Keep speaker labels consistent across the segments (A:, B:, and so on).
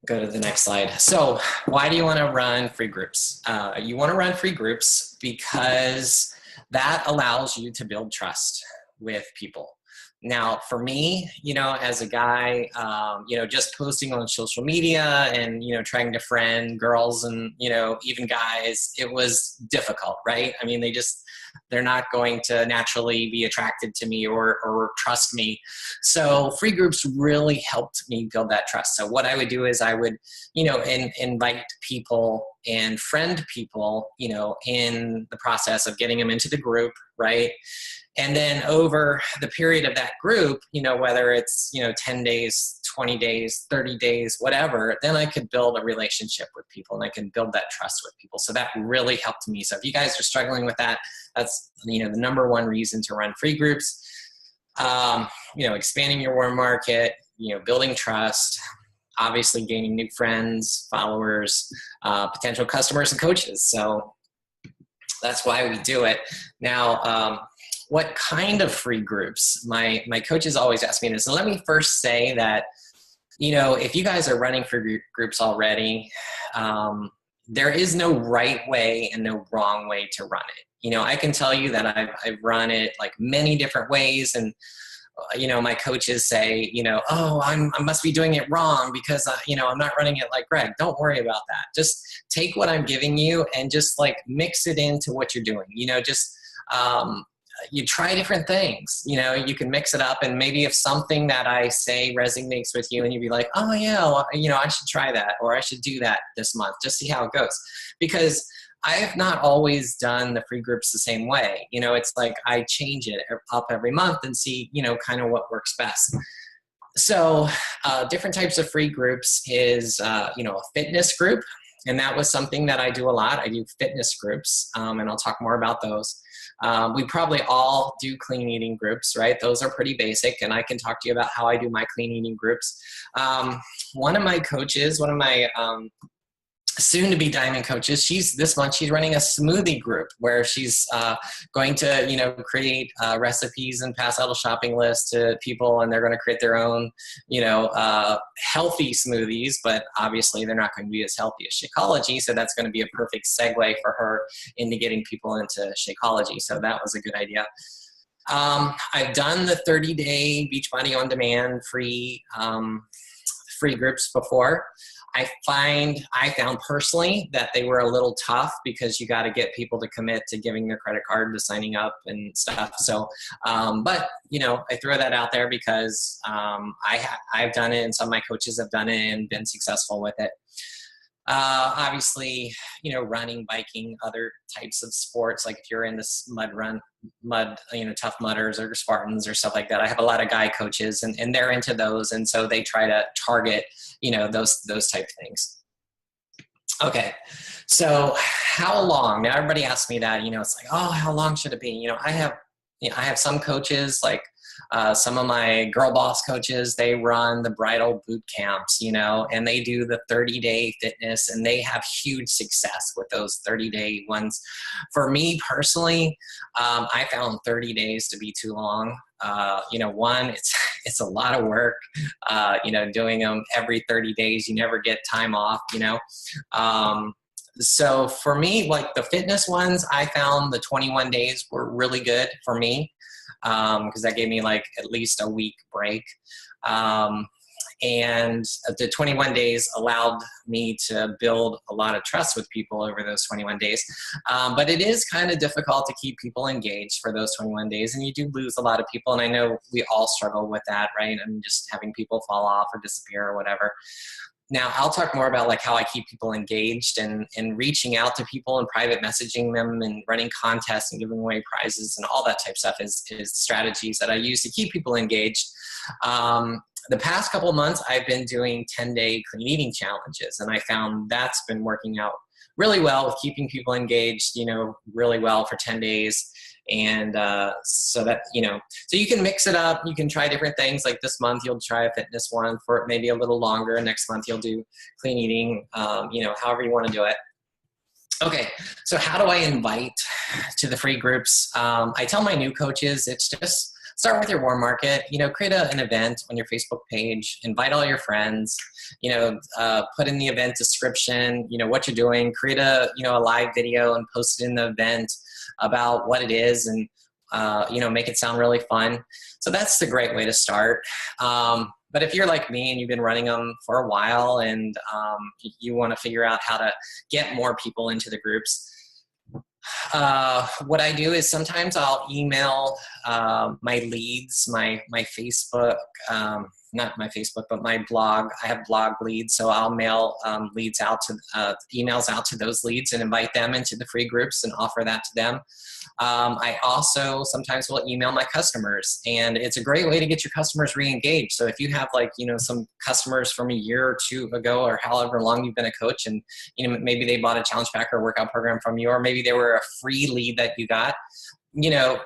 A: Go to the next slide. So why do you want to run free groups? You want to run free groups because that allows you to build trust with people. Now, for me, as a guy, just posting on social media and, trying to friend girls and, even guys, it was difficult, right? I mean, they're not going to naturally be attracted to me or trust me. So free groups really helped me build that trust. So what I would do is I would, invite people and friend people, in the process of getting them into the group, right? And then over the period of that group, whether it's, 10 days, 20 days, 30 days, whatever, then I could build a relationship with people and I can build that trust with people. So that really helped me. So if you guys are struggling with that, that's, the number one reason to run free groups. Expanding your warm market, building trust, obviously gaining new friends, followers, potential customers and coaches. So that's why we do it. Now, what kind of free groups? My coaches always ask me this. So let me first say that, if you guys are running free groups already, there is no right way and no wrong way to run it. I can tell you that I've run it like many different ways, and my coaches say, oh, I must be doing it wrong because, I'm not running it like Greg. Don't worry about that. Just take what I'm giving you and just like mix it into what you're doing. You try different things, you can mix it up, and maybe if something that I say resonates with you and you'd be like, oh yeah, well, I should try that, or I should do that this month, just see how it goes. Because I have not always done the free groups the same way. It's like I change it up every month and see, kind of what works best. So different types of free groups is, a fitness group. And that was something that I do a lot. I do fitness groups, and I'll talk more about those. We probably all do clean eating groups, right? Those are pretty basic, and I can talk to you about how I do my clean eating groups. One of my coaches, one of my soon-to-be diamond coaches, this month she's running a smoothie group where she's going to create recipes and pass out a shopping list to people, and they're going to create their own healthy smoothies, but obviously they're not going to be as healthy as Shakeology, so that's going to be a perfect segue for her into getting people into Shakeology. So that was a good idea. I've done the 30-day Beachbody On Demand free groups before. I found personally that they were a little tough because you got to get people to commit to giving their credit card, to signing up and stuff. So, but I throw that out there because I've done it, and some of my coaches have done it and been successful with it. Obviously, running, biking, other types of sports, like if you're in this tough mudders or Spartans or stuff like that. I have a lot of guy coaches and they're into those. And so they try to target, those type of things. Okay. So how long? Now everybody asks me that, it's like, oh, how long should it be? I have some coaches, like some of my girl boss coaches, they run the bridal boot camps, and they do the 30-day fitness, and they have huge success with those 30-day ones. For me personally, I found 30 days to be too long. One, it's a lot of work, doing them every 30 days, you never get time off, so for me, like the fitness ones, I found the 21 days were really good for me. Because that gave me like at least a week break. And the 21 days allowed me to build a lot of trust with people over those 21 days. But it is kind of difficult to keep people engaged for those 21 days, and you do lose a lot of people. And I know we all struggle with that, right? I mean, just having people fall off or disappear or whatever. Now, I'll talk more about like how I keep people engaged and reaching out to people and private messaging them and running contests and giving away prizes and all that type of stuff is strategies that I use to keep people engaged. The past couple of months, I've been doing 10-day clean eating challenges, and I found that's been working out really well with keeping people engaged, really well for 10 days. And so that, so you can mix it up. You can try different things. Like this month, you'll try a fitness one for maybe a little longer. Next month, you'll do clean eating, however you want to do it. Okay, so how do I invite to the free groups? I tell my new coaches, it's just start with your warm market. Create an event on your Facebook page, invite all your friends, put in the event description, what you're doing, create a live video and post it in the event about what it is, and make it sound really fun. So that's the great way to start. But if you're like me and you've been running them for a while, and you want to figure out how to get more people into the groups, what I do is sometimes I'll email my leads, my Facebook, not my Facebook, but my blog. I have blog leads, so I'll mail leads out to emails out to those leads and invite them into the free groups and offer that to them. I also sometimes will email my customers, and it's a great way to get your customers re-engaged. So if you have some customers from a year or two ago, or however long you've been a coach, and maybe they bought a challenge pack or workout program from you, or maybe they were a free lead that you got,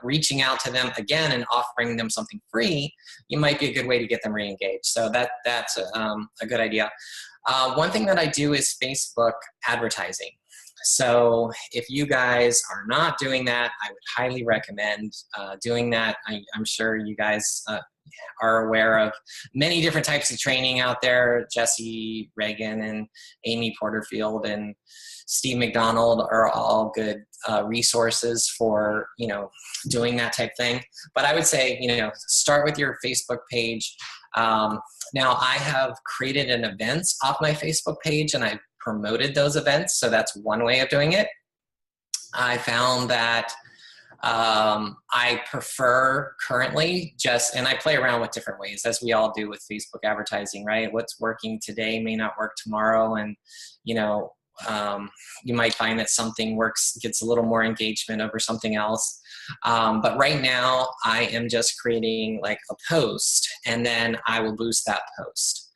A: reaching out to them again and offering them something free, you might be a good way to get them re-engaged. So that's a good idea. One thing that I do is Facebook advertising. So if you guys are not doing that, I would highly recommend doing that. I'm sure you guys are aware of many different types of training out there. Jesse Reagan and Amy Porterfield and Steve McDonald are all good resources for, doing that type thing. But I would say, start with your Facebook page. Now I have created an events off my Facebook page, and I've promoted those events. So that's one way of doing it. I found that I prefer currently and I play around with different ways, as we all do with Facebook advertising, right? What's working today may not work tomorrow. And, you might find that something gets a little more engagement over something else. But right now I am just creating like a post, and then I will boost that post.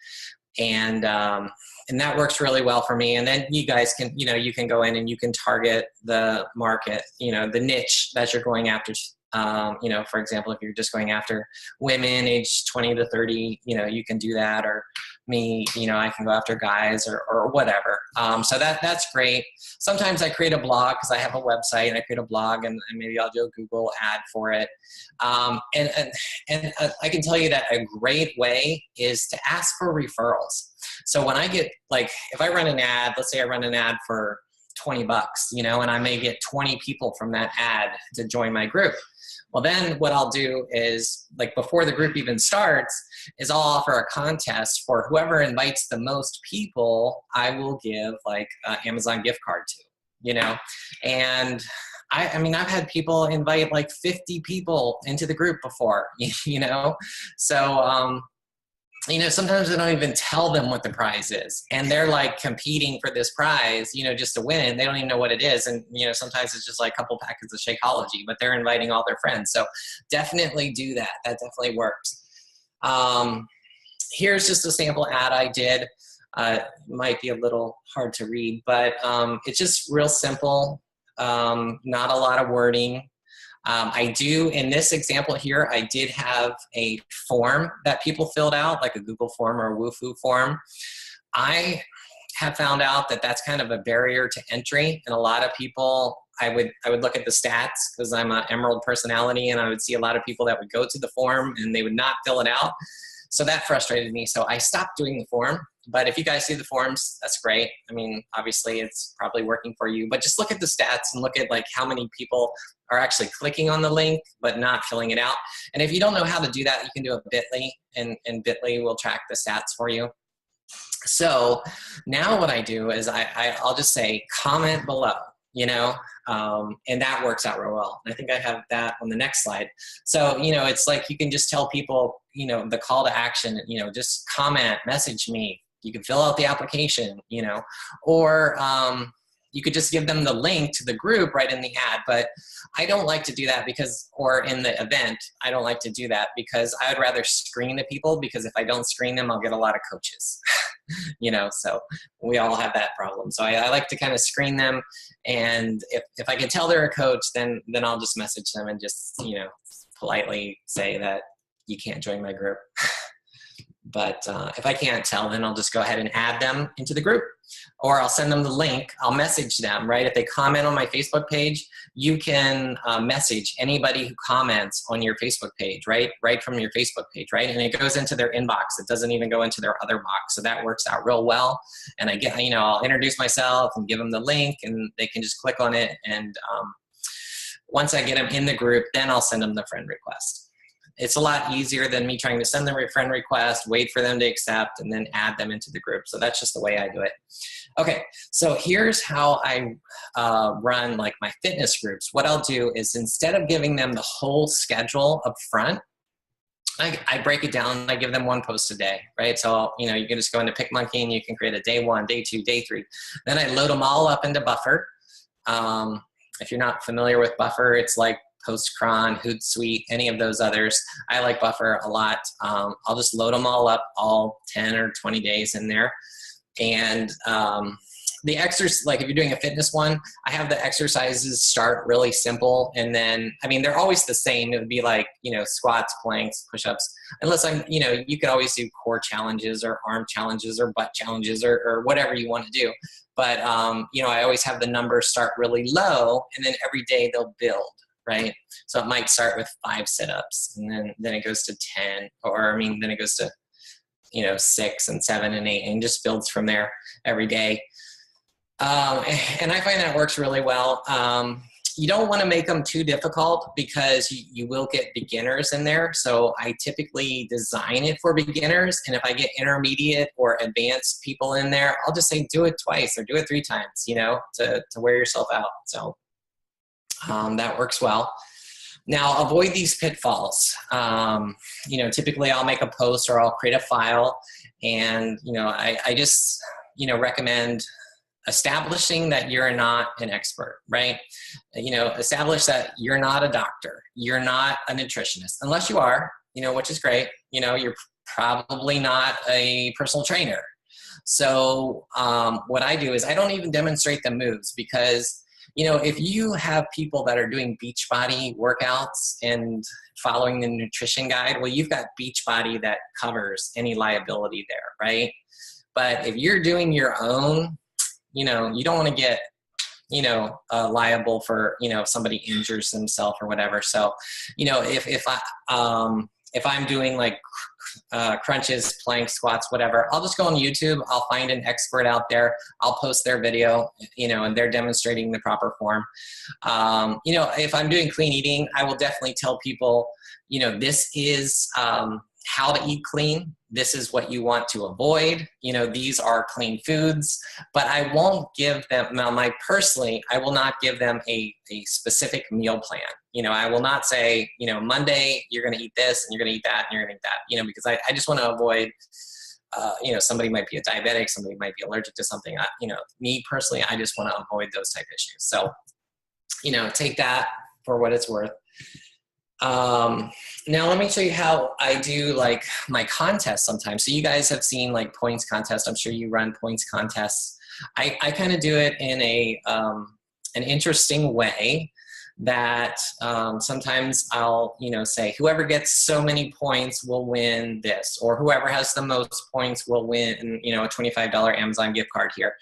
A: And that works really well for me. And then you guys can, you can go in and you can target the market, the niche that you're going after. For example, if you're just going after women aged 20 to 30, you can do that. Or me, I can go after guys or whatever. So that's great. Sometimes I create a blog because I have a website, and I create a blog, and maybe I'll do a Google ad for it. And I can tell you that a great way is to ask for referrals. So when I get, if I run an ad, let's say I run an ad for $20, and I may get 20 people from that ad to join my group. Well, then what I'll do is, before the group even starts, is I'll offer a contest for whoever invites the most people. I will give an Amazon gift card to, and I've had people invite 50 people into the group before, so, sometimes I don't even tell them what the prize is, and they're competing for this prize, just to win, and they don't even know what it is. And, sometimes it's just a couple packets of Shakeology, but they're inviting all their friends. So definitely do that. That definitely works. Here's just a sample ad I did. Might be a little hard to read, but it's just real simple. Not a lot of wording. I do, in this example here, I did have a form that people filled out, like a Google form or a Wufoo form. I have found out that that's kind of a barrier to entry, and a lot of people, I would look at the stats because I'm an Emerald personality, and I would see a lot of people that would go to the form and they would not fill it out. So that frustrated me. So I stopped doing the form. But if you guys see the forms, that's great. Obviously it's probably working for you, but just look at the stats and look at how many people are actually clicking on the link, but not filling it out. And if you don't know how to do that, you can do a Bitly, and Bitly will track the stats for you. So now what I do is I'll just say comment below, and that works out real well. And I think I have that on the next slide. So, it's you can just tell people, the call to action, just comment, message me. You can fill out the application, or you could just give them the link to the group right in the ad. But I don't like to do that or in the event, I don't like to do that because I would rather screen the people, because if I don't screen them, I'll get a lot of coaches, so we all have that problem. So I like to kind of screen them. And if I can tell they're a coach, then I'll just message them and just, politely say that you can't join my group. But if I can't tell, then I'll just go ahead and add them into the group, or I'll send them the link. I'll message them, right? If they comment on my Facebook page, you can message anybody who comments on your Facebook page, right? Right from your Facebook page, right? And it goes into their inbox. It doesn't even go into their other box. So that works out real well. And I get, I'll introduce myself and give them the link, and they can just click on it. And once I get them in the group, then I'll send them the friend request. It's a lot easier than me trying to send them a friend request, wait for them to accept, and then add them into the group. So that's just the way I do it. Okay, so here's how I run like my fitness groups. What I'll do is, instead of giving them the whole schedule up front, I break it down. I give them one post a day, right? So, you can just go into PicMonkey and you can create a day 1, day 2, day 3. Then I load them all up into Buffer. If you're not familiar with Buffer, it's like Postcron, Hootsuite, any of those others. I like Buffer a lot. I'll just load them all up, all 10 or 20 days in there. And the exercise, like if you're doing a fitness one, I have the exercises start really simple. And then, they're always the same. It would be like, squats, planks, push-ups, unless you could always do core challenges or arm challenges or butt challenges or whatever you want to do. But, I always have the numbers start really low, and then every day they'll build. Right? So it might start with 5 sit-ups, and then it goes to 10, or then it goes to, 6 and 7 and 8, and just builds from there every day. And I find that works really well. You don't want to make them too difficult, because you will get beginners in there. So I typically design it for beginners. And if I get intermediate or advanced people in there, I'll just say do it twice or do it 3 times, to wear yourself out. So that works well. Now, avoid these pitfalls. Typically I'll make a post or I'll create a file, and, I just, recommend establishing that you're not an expert, right? Establish that you're not a doctor. You're not a nutritionist, unless you are, which is great. You're probably not a personal trainer. So what I do is I don't even demonstrate the moves, because if you have people that are doing Beachbody workouts and following the nutrition guide, well, you've got Beachbody that covers any liability there, right? But if you're doing your own, you don't want to get, liable for, if somebody injures themselves or whatever. So, if I'm doing like crunches, planks, squats, whatever, I'll just go on YouTube. I'll find an expert out there. I'll post their video, and they're demonstrating the proper form. If I'm doing clean eating, I will definitely tell people, this is how to eat clean. This is what you want to avoid. These are clean foods, but I won't give them, I will not give them a specific meal plan. I will not say, Monday, you're going to eat this and you're going to eat that and you're going to eat that, because I just want to avoid, somebody might be a diabetic, somebody might be allergic to something. Me personally, I just want to avoid those type issues. So, take that for what it's worth. Now let me show you how I do like my contests sometimes. So you guys have seen like points contests. I'm sure you run points contests. I kind of do it in an interesting way that sometimes I'll, say whoever gets so many points will win this, or whoever has the most points will win, a $25 Amazon gift card here.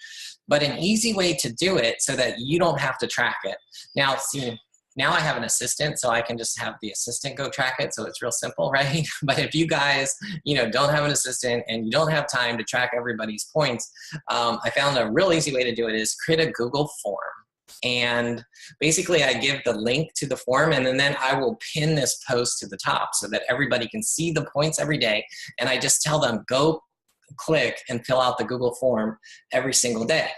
A: But an easy way to do it so that you don't have to track it. Now, see, now I have an assistant, so I can just have the assistant go track it. So it's real simple, right? But if you guys, don't have an assistant and you don't have time to track everybody's points, I found a real easy way to do it is create a Google form. And basically I give the link to the form, and then I will pin this post to the top so that everybody can see the points every day. And I just tell them, go click and fill out the Google form every single day.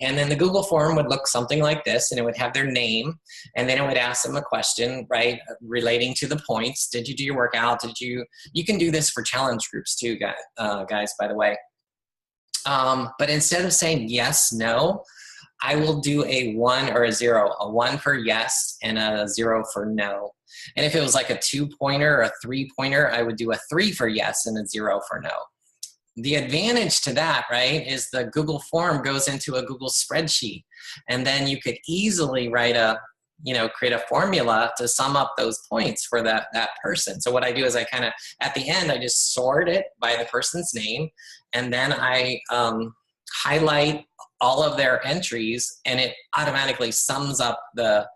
A: And then the Google form would look something like this, and it would have their name, and then it would ask them a question, right, relating to the points. Did you do your workout? You can do this for challenge groups too, guys, by the way. But instead of saying yes, no, I will do a 1 or a 0, a 1 for yes and a 0 for no. And if it was like a 2-pointer or a 3-pointer, I would do a 3 for yes and a 0 for no. The advantage to that, right, is the Google form goes into a Google spreadsheet. And then you could easily write a create a formula to sum up those points for that person. So what I do is I kind of, at the end, I just sort it by the person's name, and then I highlight all of their entries, and it automatically sums up their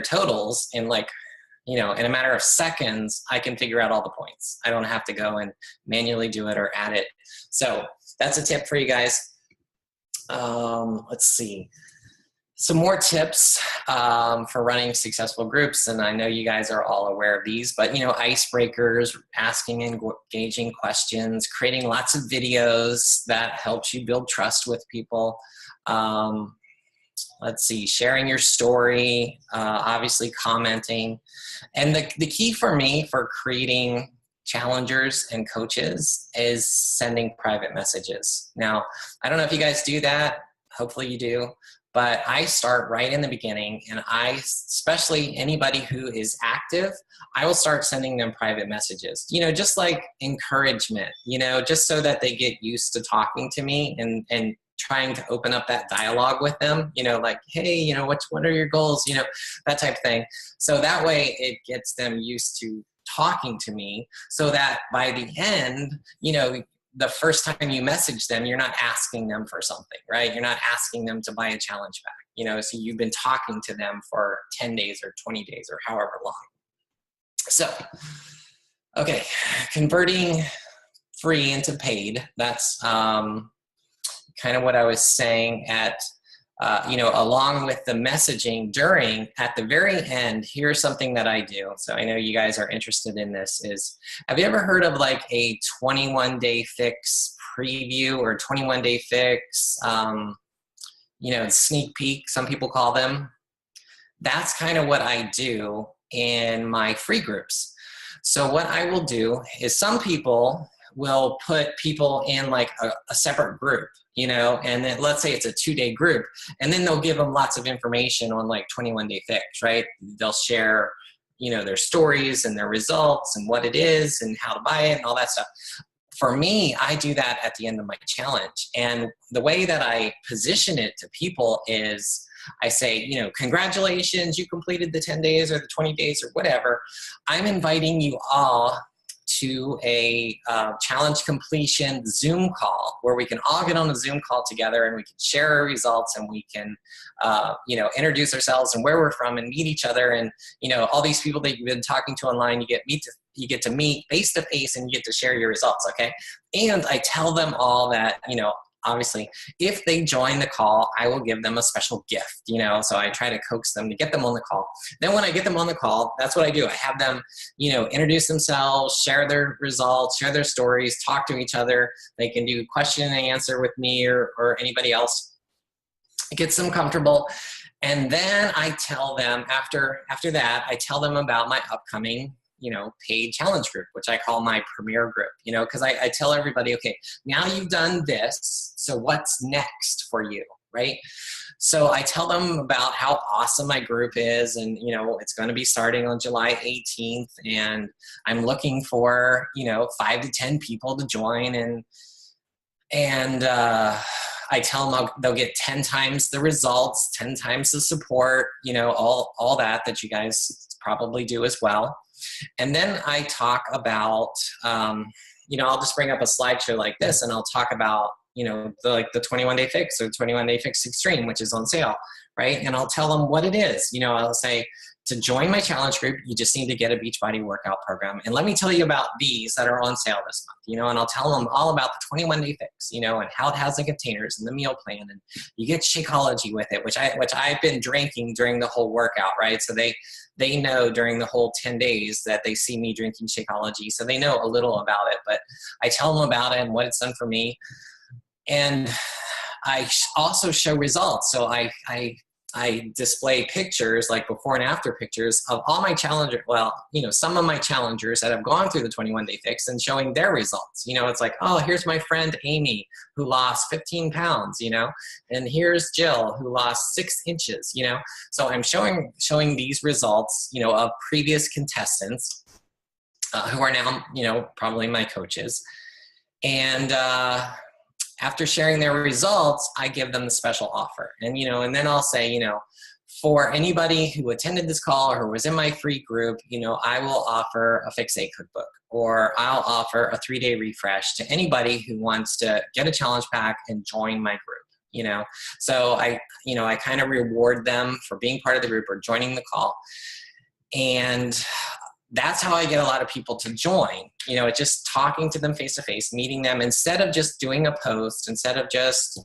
A: totals in in a matter of seconds. I can figure out all the points. I don't have to go and manually do it or add it. So that's a tip for you guys. Let's see. Some more tips for running successful groups, and I know you guys are all aware of these, but icebreakers, asking engaging questions, creating lots of videos that helps you build trust with people. Let's see, sharing your story, obviously commenting. And the key for me for creating challengers and coaches is sending private messages. Now, I don't know if you guys do that. Hopefully you do. But I start right in the beginning, and especially anybody who is active, I will start sending them private messages, just like encouragement, just so that they get used to talking to me and trying to open up that dialogue with them, like, hey, what are your goals, that type of thing. So that way it gets them used to talking to me, so that by the end, the first time you message them, you're not asking them for something, right? You're not asking them to buy a challenge bag, so you've been talking to them for 10 days or 20 days or however long. So, okay, converting free into paid, that's kind of what I was saying along with the messaging at the very end, here's something that I do. So I know you guys are interested in this have you ever heard of like a 21-day fix preview or 21-day fix, sneak peek, some people call them? That's kind of what I do in my free groups. So what I will do is some people will put people in like a separate group, and then let's say it's a 2-day group, and then they'll give them lots of information on like 21-day fix, right? They'll share, their stories and their results and what it is and how to buy it and all that stuff. For me, I do that at the end of my challenge. And the way that I position it to people is I say, congratulations, you completed the 10 days or the 20 days or whatever. I'm inviting you all to a challenge completion Zoom call where we can all get on a Zoom call together and we can share our results and we can, introduce ourselves and where we're from and meet each other. And, all these people that you've been talking to online, you get to meet face to face and you get to share your results. Okay. And I tell them all that, obviously, if they join the call, I will give them a special gift, so I try to coax them to get them on the call. Then when I get them on the call, that's what I do. I have them, introduce themselves, share their results, share their stories, talk to each other. They can do question and answer with me or anybody else. It gets them comfortable. And then I tell them, after that, I tell them about my upcoming paid challenge group, which I call my premier group, because I tell everybody, okay, now you've done this, so what's next for you, right? So I tell them about how awesome my group is, and, it's going to be starting on July 18th, and I'm looking for, 5 to 10 people to join, and I tell them they'll get 10 times the results, 10 times the support, all that you guys probably do as well. And then I talk about, I'll just bring up a slideshow like this and I'll talk about, the 21-day fix or 21-day fix extreme, which is on sale, right? And I'll tell them what it is. I'll say, to join my challenge group, you just need to get a Beachbody workout program. And let me tell you about these that are on sale this month, and I'll tell them all about the 21-day fix, and how it has the containers and the meal plan, and you get Shakeology with it, which I've been drinking during the whole workout, right? So they know during the whole 10 days that they see me drinking Shakeology, so they know a little about it, but I tell them about it and what it's done for me. And I also show results. So I display pictures, like before and after pictures of all my challengers, some of my challengers that have gone through the 21-day fix and showing their results. It's like, oh, here's my friend Amy who lost 15 pounds, and here's Jill who lost 6 inches, So I'm showing these results, of previous contestants who are now, probably my coaches. And after sharing their results, I give them the special offer. And, and then I'll say, for anybody who attended this call or who was in my free group, I will offer a Fix A cookbook, or I'll offer a 3-day refresh to anybody who wants to get a challenge pack and join my group. So I kind of reward them for being part of the group or joining the call. And that's how I get a lot of people to join. It's just talking to them face to face, meeting them, instead of just doing a post, instead of just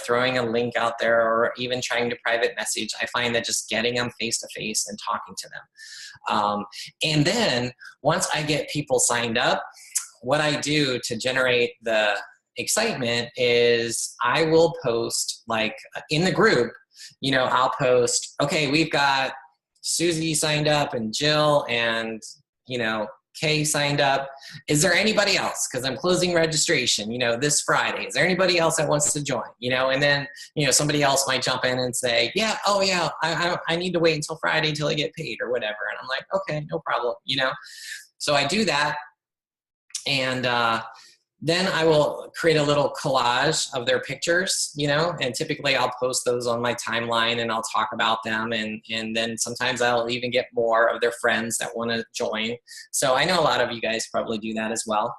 A: throwing a link out there, or even trying to private message. I find that just getting them face to face and talking to them. And then once I get people signed up, what I do to generate the excitement is I will post, like in the group, I'll post, okay, we've got Susie signed up and Jill and, Kay signed up. Is there anybody else? Because I'm closing registration, this Friday. Is there anybody else that wants to join? And then, somebody else might jump in and say, yeah, oh yeah, I need to wait until Friday till I get paid or whatever. And I'm like, okay, no problem, So I do that. And then I will create a little collage of their pictures, and typically I'll post those on my timeline and I'll talk about them. And then sometimes I'll even get more of their friends that want to join. So I know a lot of you guys probably do that as well.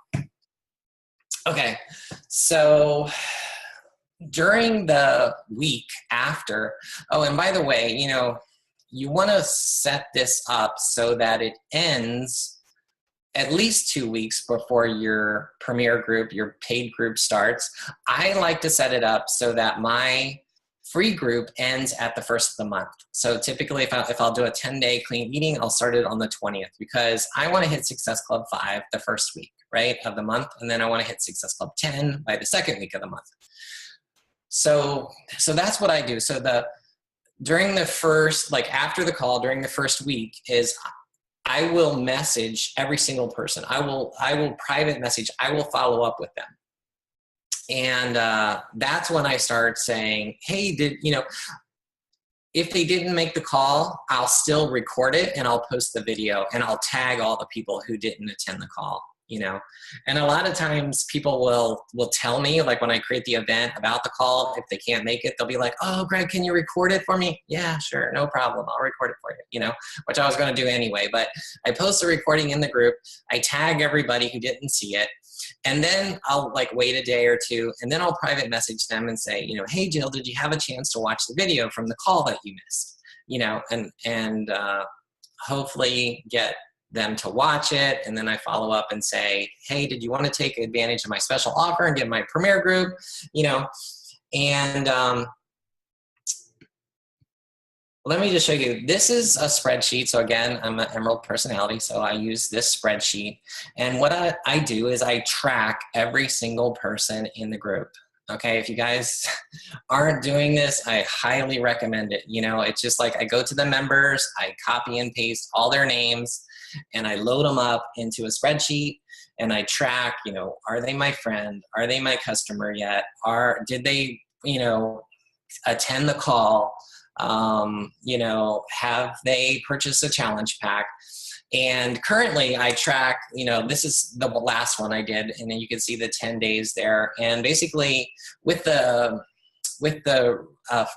A: Okay, so during the week after, oh, and by the way, you want to set this up so that it ends at least 2 weeks before your premier group, your paid group starts. I like to set it up so that my free group ends at the first of the month. So typically if I'll do a 10-day clean eating, I'll start it on the 20th, because I want to hit Success Club 5 the first week, right, of the month. And then I want to hit Success Club 10 by the second week of the month. So that's what I do. So during the first, like after the call, during the first week is I will message every single person. I will private message. I will follow up with them. And that's when I start saying, hey, if they didn't make the call, I'll still record it and I'll post the video and I'll tag all the people who didn't attend the call. And a lot of times people will tell me, like when I create the event about the call, if they can't make it, they'll be like, oh, Greg, can you record it for me? Yeah, sure, no problem. I'll record it for you, which I was going to do anyway. But I post the recording in the group. I tag everybody who didn't see it. And then I'll wait a day or two, and then I'll private message them and say, hey, Jill, did you have a chance to watch the video from the call that you missed? And hopefully get them to watch it. And then I follow up and say, hey, did you want to take advantage of my special offer and get my premier group? And let me just show you. This is a spreadsheet. So again, I'm an Emerald personality, so I use this spreadsheet. And what I do is I track every single person in the group. Okay, if you guys aren't doing this, I highly recommend it. It's just like I go to the members, I copy and paste all their names, and I load them up into a spreadsheet, and I track, are they my friend? Are they my customer yet? Did they, attend the call? Have they purchased a challenge pack? And currently I track, this is the last one I did, and then you can see the 10 days there. And basically with the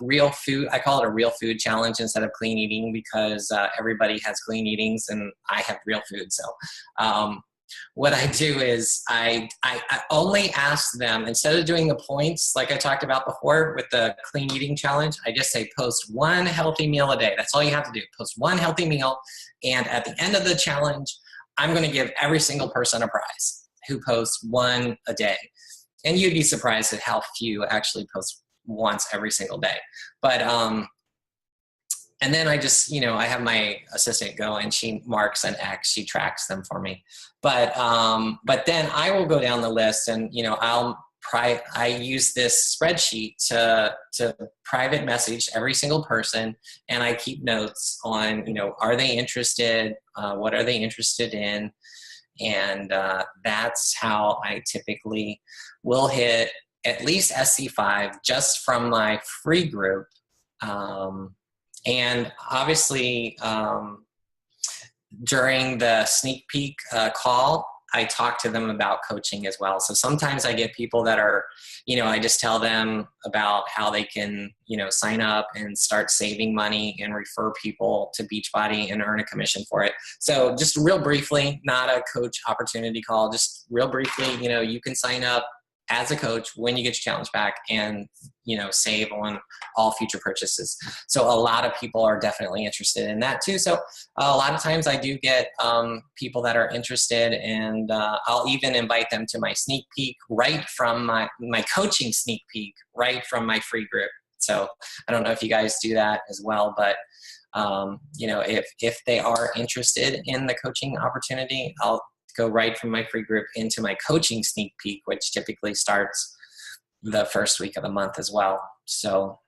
A: real food, I call it a real food challenge instead of clean eating, because everybody has clean eatings and I have real food. So what I do is I only ask them, instead of doing the points like I talked about before with the clean eating challenge, I just say post one healthy meal a day. That's all you have to do. Post one healthy meal. And at the end of the challenge, I'm going to give every single person a prize who posts one a day. And you'd be surprised at how few actually post once every single day. But and then I just, I have my assistant go and she marks an X, she tracks them for me. But then I will go down the list and, I use this spreadsheet to private message every single person, and I keep notes on, are they interested? What are they interested in? And that's how I typically will hit at least SC5 just from my free group. And obviously, during the sneak peek call, I talk to them about coaching as well. So sometimes I get people that are, I just tell them about how they can, sign up and start saving money and refer people to Beachbody and earn a commission for it. So just real briefly, not a coach opportunity call, just real briefly, you can sign up as a coach when you get your challenge back and, save on all future purchases. So a lot of people are definitely interested in that too. So a lot of times I do get people that are interested, and I'll even invite them to my sneak peek right from my coaching sneak peek right from my free group. So I don't know if you guys do that as well, but if they are interested in the coaching opportunity, I'll go right from my free group into my coaching sneak peek, which typically starts the first week of the month as well. So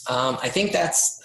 A: I think that's